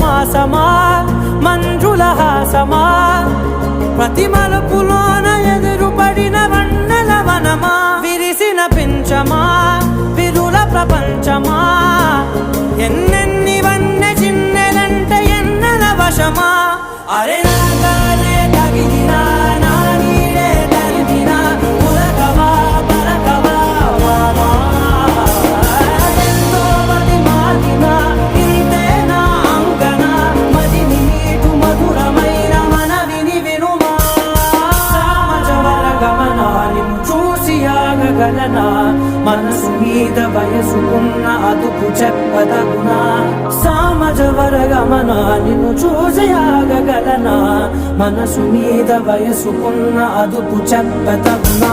మాసమా మంజుల హాసమా ప్రతి మలుపులోన ఎదురుపడిన వన్నెల వనమా విరిసిన పించమా విరుల ప్రపంచమా ఎన్నెన్ని వన్నె చిన్నెలంటే ఎన్నెల వశమా అరే నాగాలే తగిలినా నా నీడే తరిమినా ఉలకవా పలకవా వామా ఎంతో మది మాటినా ఇంతే నా అంకన మదిని నీటు మధురమైన మనవిని వినుమా సామజవర గమనా నిన్ను చూసి ఆగగలనా మనసు మీద వయసుకున్న అదుపు చెప్పదగునా సామజవర గమనా నిన్ను చూసి ఆగగలనా మనసు మీద వయసుకున్న అదుపు చెప్పదగునా